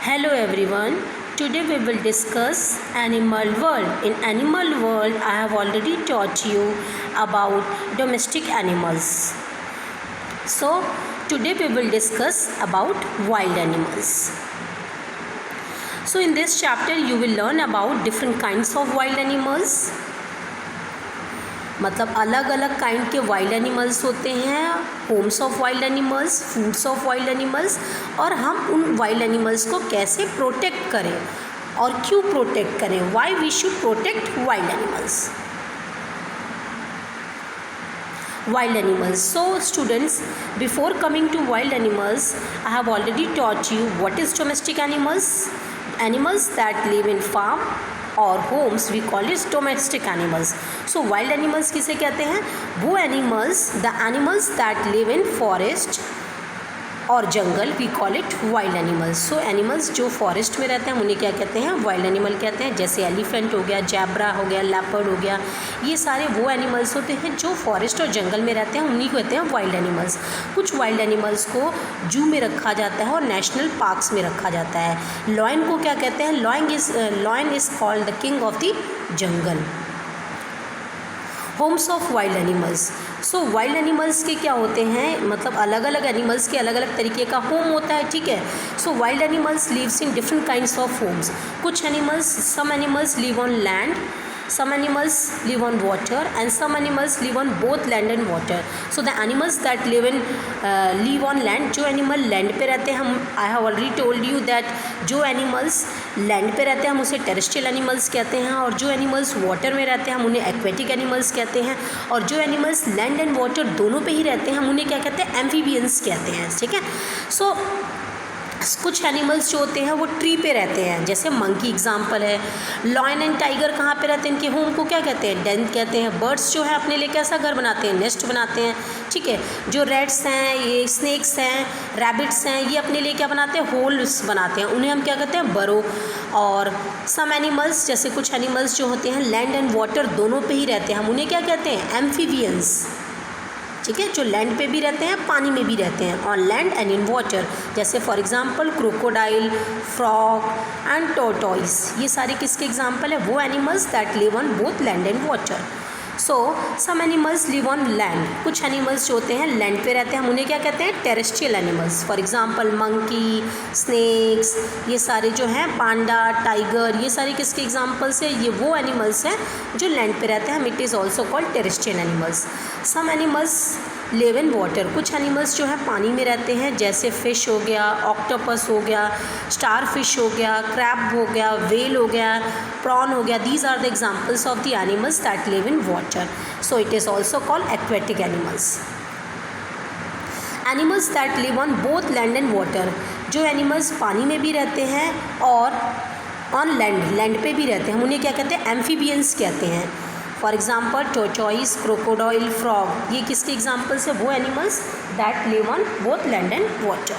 Hello everyone. Today we will discuss animal world. In animal world, I have already taught you about domestic animals. So today we will discuss about wild animals. So in this chapter you will learn about different kinds of wild animals. मतलब अलग अलग kind के wild animals होते हैं, Holmes of wild animals, foods of wild animals, और हम उन wild animals को कैसे प्रोटेक्ट करें और क्यों प्रोटेक्ट करें, why we should protect wild animals. Wild animals. So students, before coming to wild animals, I have already taught you what is domestic animals. Animals that live in farm और homes we call it domestic animals. So wild animals किसे कहते हैं? वो animals, the animals that live in forest और जंगल, we call it wild animals. So animals जो forest में रहते हैं उन्हें क्या कहते हैं? वाइल्ड एनिमल कहते हैं. जैसे एलिफेंट हो गया, जैब्रा हो गया, लेपर्ड हो गया, ये सारे वो एनिमल्स होते हैं जो फॉरेस्ट और जंगल में रहते हैं, उन्हीं को कहते हैं वाइल्ड एनिमल्स. कुछ वाइल्ड एनिमल्स को जू में रखा जाता है और नेशनल पार्क्स में रखा जाता है. लॉयन को क्या कहते हैं? Lion is called the king of the jungle. Holmes of wild animals. So wild animals के क्या होते हैं? मतलब अलग अलग एनिमल्स के अलग अलग तरीके का होम होता है, ठीक है. So wild animals lives in different kinds of homes. कुछ animals, some animals live on land, some animals live on water, and some animals live on both land and water. So the animals that live on land, जो animal land पे रहते हैं, हम I have already told you that जो animals land पे रहते हैं हम उसे टेरेस्ट्रियल एनिमल्स कहते हैं, और जो एनिमल्स वाटर में रहते हैं हम उन्हें एक्वेटिक एनिमल्स कहते हैं, और जो एनिमल्स लैंड एंड वाटर दोनों पे ही रहते हैं हम उन्हें क्या कहते हैं? एम्फीबियंस कहते हैं, ठीक है. सो कुछ एनिमल्स जो होते हैं वो ट्री पे रहते हैं, जैसे मंकी एग्जांपल है. लॉयन एंड टाइगर कहाँ पे रहते हैं? इनके होम को क्या कहते हैं? डेन कहते हैं. बर्ड्स जो है अपने लिए कैसा घर बनाते हैं? नेस्ट बनाते हैं, ठीक है. जो रेट्स हैं, ये स्नेक्स हैं, रैबिट्स हैं, ये अपने लिए क्या बनाते हैं? होल्स बनाते हैं, उन्हें हम क्या कहते हैं? बरो. और सम एनिमल्स, जैसे कुछ एनिमल्स जो होते हैं लैंड एंड वाटर दोनों पे ही रहते हैं, हम उन्हें क्या कहते हैं? एम्फीबियंस, ठीक है. जो लैंड पे भी रहते हैं, पानी में भी रहते हैं, on land and in water. जैसे for example crocodile, frog and tortoise, ये सारे किसके एग्जांपल है? वो animals that live on both land and water. So some animals live on land. कुछ एनिमल्स जो होते हैं लैंड पे रहते हैं, हम उन्हें क्या कहते हैं? Terrestrial animals. For example monkey, snakes, ये सारे जो हैं, पांडा, टाइगर, ये सारे किसके एग्जांपल्स है? ये वो एनिमल्स हैं जो लैंड पे रहते हैं, it is also called terrestrial animals. Some animals live in water. कुछ एनिमल्स जो है पानी में रहते हैं, जैसे फ़िश हो गया, ऑक्टोपस हो गया, स्टार फिश हो गया, क्रैब हो गया, वेल हो गया, प्रॉन हो गया. These are the examples of the animals that live in water. So it is also called aquatic animals. Animals that live on both land and water. जो animals पानी में भी रहते हैं और ऑन लैंड पे भी रहते हैं, हम उन्हें क्या कहते हैं? एम्फीबियंस कहते हैं. फॉर एग्जाम्पल टोर्टोइस, क्रोकोडाइल, फ्रॉग, ये किसके एग्जाम्पल्स है? वो animals that live on both land and water.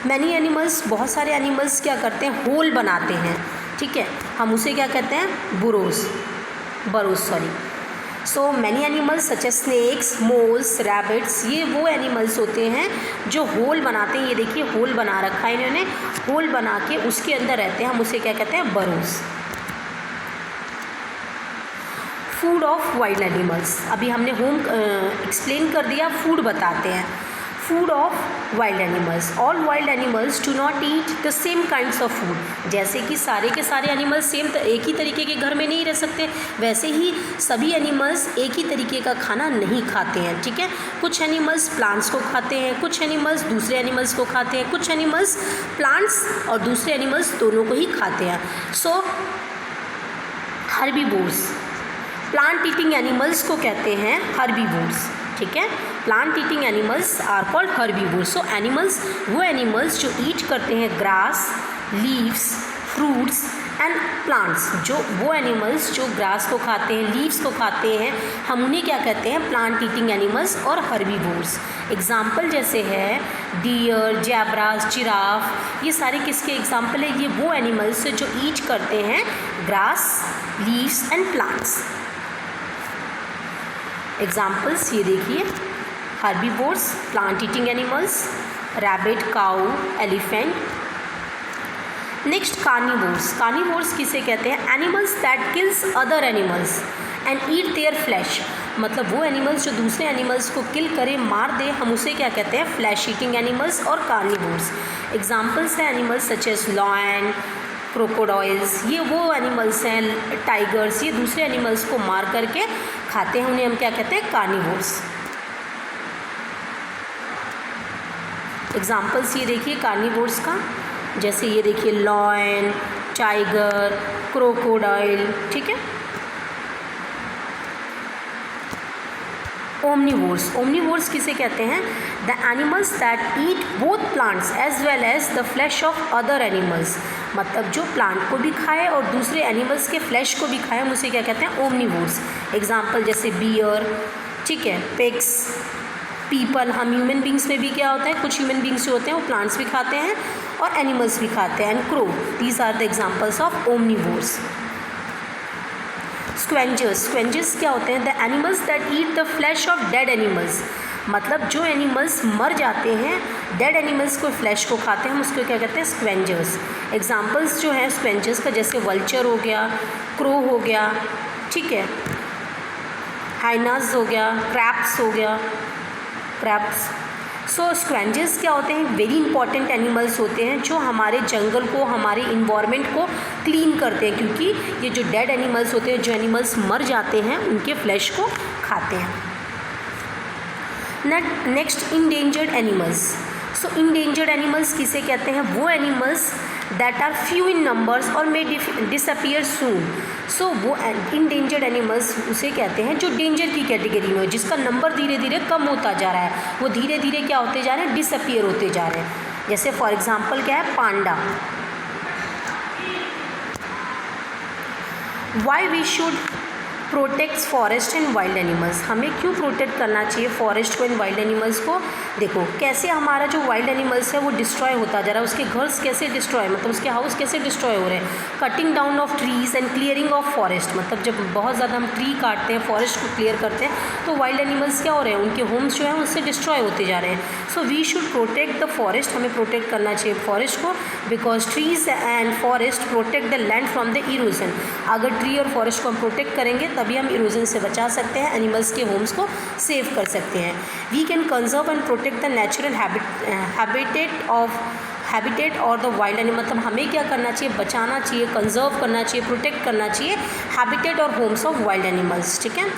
Many animals, बहुत सारे एनिमल्स क्या करते हैं? होल बनाते हैं, ठीक है. हम उसे क्या कहते हैं? Burrows. So many animals such as snakes, moles, rabbits, ये वो एनिमल्स होते हैं जो होल बनाते हैं. ये देखिए होल बना रखा है इन्होंने, होल बना के उसके अंदर रहते हैं, हम उसे क्या कहते हैं? Burrows. Food of wild animals. अभी हमने होम एक्सप्लेन कर दिया, फूड बताते हैं. Food of wild animals. All wild animals do not eat the same kinds of food. जैसे कि सारे के सारे एनिमल्स सेम एक ही तरीके के घर में नहीं रह सकते, वैसे ही सभी एनिमल्स एक ही तरीके का खाना नहीं खाते हैं, ठीक है. कुछ एनिमल्स प्लांट्स को खाते हैं, कुछ एनिमल्स दूसरे एनिमल्स को खाते हैं, कुछ एनिमल्स प्लांट्स और दूसरे एनिमल्स दोनों को ही खाते हैं. So herbivores, plant eating animals को कहते हैं हर्बीवोर्स, ठीक है. Plant eating animals are called herbivores. So animals, वो एनिमल्स जो ईट करते हैं grass, leaves, fruits and plants. जो वो एनिमल्स जो ग्रास को खाते हैं, लीव्स को खाते हैं, हम उन्हें क्या कहते हैं? प्लांट ईटिंग एनिमल्स और हर्बीवोर्स. एग्जाम्पल जैसे है डियर, जैब्रास, जिराफ, ये सारे किसके एग्जाम्पल है? ये वो एनिमल्स जो ईट करते हैं grass, leaves and plants. Examples ये देखिए, herbivores, plant eating animals, rabbit, cow, elephant. Next carnivores. Carnivores किसे कहते हैं? Animals that kills other animals and eat their flesh. मतलब वो एनिमल्स जो दूसरे एनिमल्स को किल करे, मार दे, हम उसे क्या कहते हैं? फ्लैश ईटिंग एनिमल्स और कार्निवोर्स। एग्जाम्पल्स हैं animals such as lion, crocodiles, ये वो एनिमल्स हैं, टाइगर्स, ये दूसरे एनिमल्स को मार करके खाते हैं, उन्हें हम क्या कहते हैं? कार्निवोर्स। एग्जाम्पल्स ये देखिए कार्निवोर्स का, जैसे ये देखिए लॉयन, टाइगर, क्रोकोडाइल, ठीक है। ओमनीवोर्स। ओमनीवोर्स किसे कहते हैं? The animals that eat both plants as well as the flesh of other animals. मतलब जो प्लांट को भी खाए और दूसरे एनिमल्स के फ्लैश को भी खाए, हम उसे क्या कहते हैं? ओमनीवोर्स। एग्जाम्पल जैसे बियर, ठीक है, पिग्स, पीपल। हम ह्यूमन बींग्स में भी क्या होता है? कुछ ह्यूमन बींग्स जो होते हैं वो प्लांट्स भी खाते हैं और एनिमल्स भी खाते हैं। And crow, these are the examples of omnivores. Scavengers. Scavengers क्या होते हैं? The animals that eat the flesh of dead animals. मतलब जो एनिमल्स मर जाते हैं, डेड एनिमल्स को फ्लैश को खाते हैं, हम उसको क्या कहते हैं? स्क्वेंजर्स। एग्जाम्पल्स जो है स्क्वेंजर्स का, जैसे वल्चर हो गया, क्रो हो गया, ठीक है, हाइनास हो गया, क्रैप्स हो गया, क्रैप्स। सो स्क्वेंजर्स क्या होते हैं? वेरी इंपॉर्टेंट एनिमल्स होते हैं जो हमारे जंगल को, हमारे इन्वायरमेंट को क्लीन करते हैं, क्योंकि ये जो डेड एनिमल्स होते हैं, जो एनिमल्स मर जाते हैं, उनके फ्लैश को खाते हैं। Next, endangered animals. So endangered animals किसे कहते हैं? वो animals that are few in numbers और मे डिसअपियर सून। सो वो इंडेंजर्ड एनिमल्स उसे कहते हैं जो डेंजर की कैटेगरी में हो, जिसका नंबर धीरे धीरे कम होता जा रहा है, वो धीरे धीरे क्या होते जा रहे हैं? डिसअपियर होते जा रहे हैं। जैसे फॉर एग्जांपल क्या है? Panda. Why we should protects forest and wild animals. हमें क्यों प्रोटेक्ट करना चाहिए फॉरेस्ट को एंड वाइल्ड एनिमल्स को? देखो कैसे हमारा जो वाइल्ड एनिमल्स है वो डिस्ट्रॉय होता जा रहा है, उसके घर कैसे डिस्ट्रॉय, मतलब उसके हाउस कैसे डिस्ट्रॉय हो रहे हैं? Cutting down of trees and clearing of forest. मतलब जब बहुत ज़्यादा हम ट्री काटते हैं, फॉरेस्ट को क्लियर करते हैं, तो वाइल्ड एनिमल्स क्या हो रहे हैं? उनके होम्स जो हैं उससे डिस्ट्रॉय होते जा रहे हैं। So we should protect the forest. हमें प्रोटेक्ट करना चाहिए फॉरेस्ट को, because trees and forest protect the land from the erosion. अगर ट्री और फॉरेस्ट को हम प्रोटेक्ट करेंगे तभी हम इरोजन से बचा सकते हैं, एनिमल्स के होम्स को सेव कर सकते हैं। We can conserve and protect the natural habitat और द वाइल्ड एनिमल। मतलब हमें क्या करना चाहिए? बचाना चाहिए, कंजर्व करना चाहिए, प्रोटेक्ट करना चाहिए हैबिटेट और होम्स ऑफ वाइल्ड एनिमल्स, ठीक है।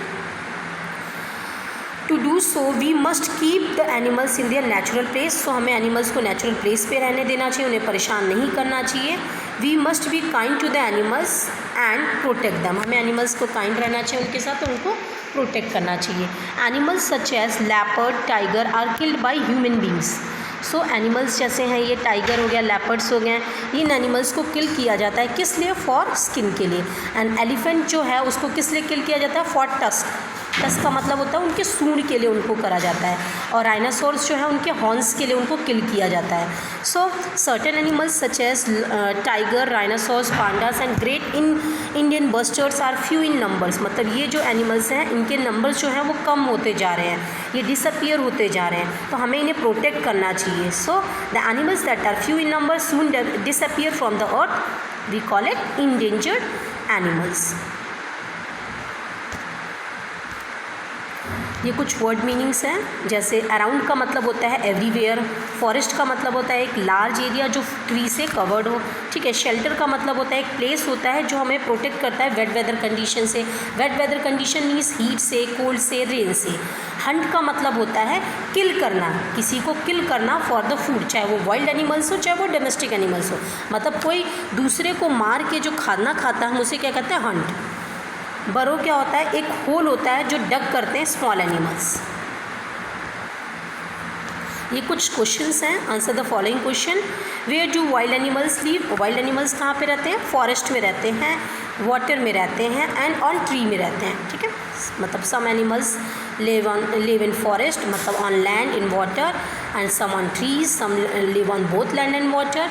To do so we must keep the animals in their natural place. So हमें एनिमल्स को नेचुरल प्लेस पे रहने देना चाहिए, उन्हें परेशान नहीं करना चाहिए। We must be kind to the animals and protect them. हमें एनिमल्स को काइंड रहना चाहिए उनके साथ और उनको प्रोटेक्ट करना चाहिए। Animals such as leopard, tiger are killed by human beings. So animals जैसे हैं ये टाइगर हो गया, लेपर्ड्स हो गए, इन एनिमल्स को किल किया जाता है किस लिए? फॉर स्किन के लिए। एंड एलिफेंट जो है उसको किस लिए किल किया जाता है? For tusk. टस्क का मतलब होता है उनके सूंड के लिए उनको करा जाता है। और डायनासोर्स जो है उनके हॉर्न्स के लिए उनको किल किया जाता है। So certain animals such as tiger, dinosaurs, pandas and great Indian bustards are few in numbers. मतलब ये जो एनिमल्स हैं इनके नंबर्स जो हैं वो कम होते जा रहे हैं, ये डिसअपियर होते जा रहे हैं, तो हमें इन्हें प्रोटेक्ट करना चाहिए। So the animals that are few in number soon disappear from the earth, we call it endangered animals. ये कुछ वर्ड मीनिंग्स हैं, जैसे अराउंड का मतलब होता है एवरीवेयर, फॉरेस्ट का मतलब होता है एक लार्ज एरिया जो ट्री से कवर्ड हो, ठीक है। शेल्टर का मतलब होता है एक प्लेस होता है जो हमें प्रोटेक्ट करता है वेट वेदर कंडीशन से। Wet weather condition means heat से, कोल्ड से, रेन से। हंट का मतलब होता है किल करना, किसी को किल करना फॉर द फूड, चाहे वो वाइल्ड एनिमल्स हो चाहे वो डोमेस्टिक एनिमल्स हो। मतलब कोई दूसरे को मार के जो खाना खाता है हम उसे क्या कहते हैं? हंट। बरो क्या होता है? एक होल होता है जो डग करते हैं स्मॉल एनिमल्स। ये कुछ क्वेश्चंस हैं, answer the following question. Where do wild animals live? Wild animals कहाँ पे रहते हैं? फॉरेस्ट में रहते हैं, वाटर में रहते हैं एंड ऑन ट्री में रहते हैं, ठीक है। मतलब some animals live in forest, मतलब on land in water, and some on trees, some live on both land and water.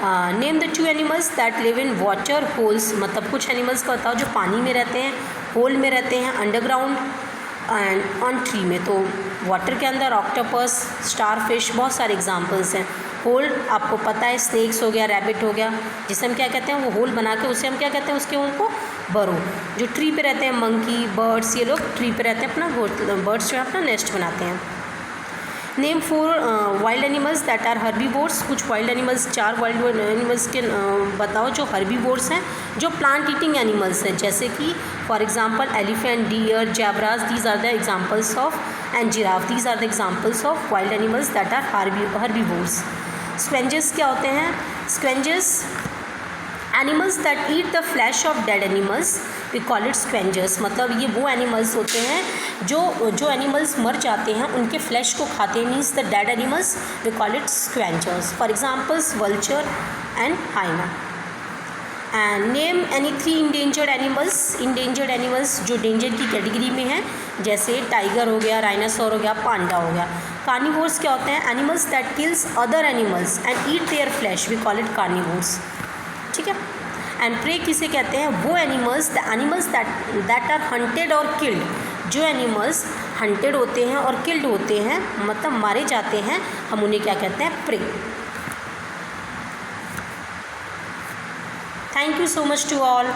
Name the two animals that live in water holes. मतलब कुछ animals का बताओ जो पानी में रहते हैं, होल में रहते हैं, अंडरग्राउंड। एंड ऑन ट्री में, तो वाटर के अंदर ऑक्टोपस, स्टारफिश, बहुत सारे एग्जांपल्स हैं। होल आपको पता है, स्नेक्स हो गया, रैबिट हो गया, जिसे हम क्या कहते हैं, वो होल बना के उसे हम क्या कहते हैं, उसके होल को बरो। जो ट्री पे रहते हैं, मंकी, बर्ड्स, ये लोग ट्री पे रहते हैं, अपना बर्ड्स जो है अपना नेस्ट बनाते हैं। Name 4 wild animals that are herbivores. कुछ वाइल्ड एनिमल्स, 4 वाइल्ड एनिमल्स के बताओ जो हर्बीवोर्स हैं, जो प्लांट ईटिंग एनिमल्स हैं, जैसे कि for example elephant, deer, zebras, these are the examples of, and giraffe, these are the examples of wild animals that are herbivores. Scavengers क्या होते हैं? Scavengers animals that eat the flesh of dead animals, we call it scavengers. मतलब ये वो animals होते हैं जो animals मर जाते हैं उनके फ्लैश को खाते हैं, means the dead animals, we call it scavengers. For examples vulture and hyena. And name any 3 endangered animals. Endangered animals जो डेंजर की कैटेगरी में हैं, जैसे टाइगर हो गया, राइनासोर हो गया, पांडा हो गया। कार्निवोर्स क्या होते हैं? Animals that kills other animals and eat their flesh, we call it carnivores. ठीक है। एंड प्रे किसे कहते हैं? वो animals, the animals that are hunted और किल्ड। जो एनिमल्स हंटेड होते हैं और किल्ड होते हैं, मतलब मारे जाते हैं, हम उन्हें क्या कहते हैं? Prey. Thank you so much to all.